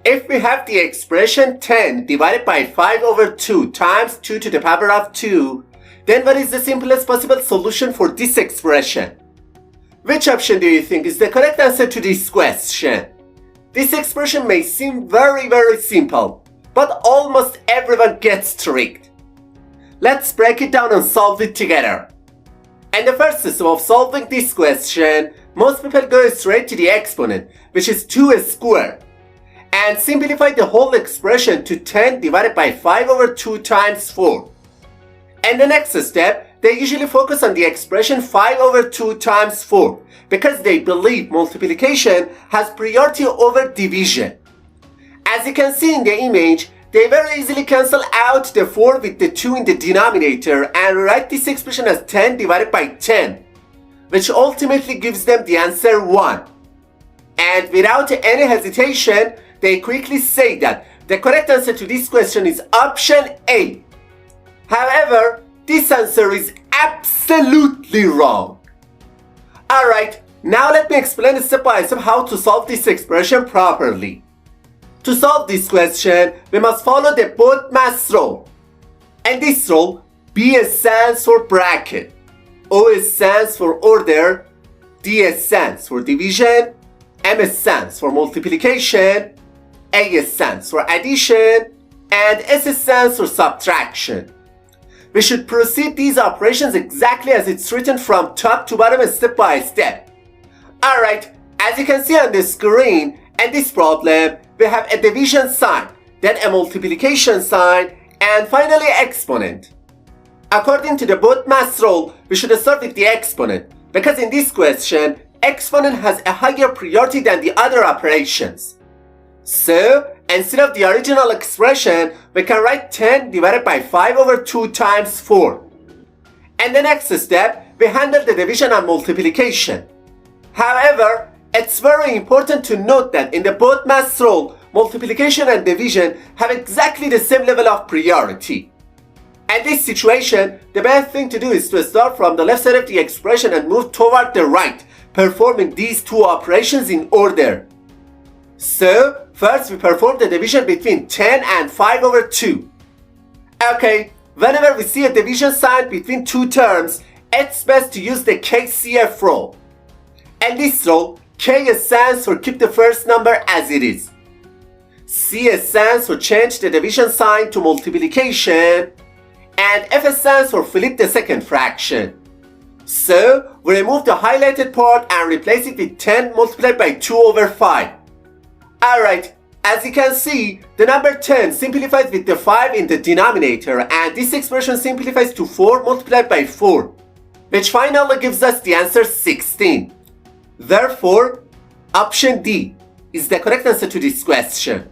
If we have the expression 10 divided by 5 over 2 times 2 to the power of 2, then what is the simplest possible solution for this expression? Which option do you think is the correct answer to this question? This expression may seem very simple, but almost everyone gets tricked. Let's break it down and solve it together. And the first step of solving this question, most people go straight to the exponent, which is 2 squared, and simplify the whole expression to 10 divided by 5 over 2 times 4. And the next step, they usually focus on the expression 5 over 2 times 4 because they believe multiplication has priority over division. As you can see in the image, they very easily cancel out the 4 with the 2 in the denominator and write this expression as 10 divided by 10, which ultimately gives them the answer 1. And without any hesitation, they quickly say that the correct answer to this question is option A. However, this answer is absolutely wrong. Alright, now let me explain step by step how to solve this expression properly. To solve this question, we must follow the PEMDAS rule. And this rule, B stands for bracket, O stands for order, D stands for division, M stands for multiplication, A stands for addition, and S stands for subtraction. We should proceed these operations exactly as it's written from top to bottom step by step. Alright, as you can see on the screen, in this problem, we have a division sign, then a multiplication sign, and finally exponent. According to the PEMDAS rule, we should start with the exponent, because in this question, exponent has a higher priority than the other operations. So, instead of the original expression, we can write 10 divided by 5 over 2 times 4. And the next step, we handle the division and multiplication. However, it's very important to note that in the PEMDAS rule, multiplication and division have exactly the same level of priority. In this situation, the best thing to do is to start from the left side of the expression and move toward the right, performing these two operations in order. So, first we perform the division between 10 and 5 over 2. Okay, whenever we see a division sign between two terms, it's best to use the KCF rule. And this rule, K stands for keep the first number as it is. C stands for change the division sign to multiplication. And F stands for flip the second fraction. So, we remove the highlighted part and replace it with 10 multiplied by 2 over 5. Alright, as you can see, the number 10 simplifies with the 5 in the denominator and this expression simplifies to 4 multiplied by 4, which finally gives us the answer 16. Therefore, option D is the correct answer to this question.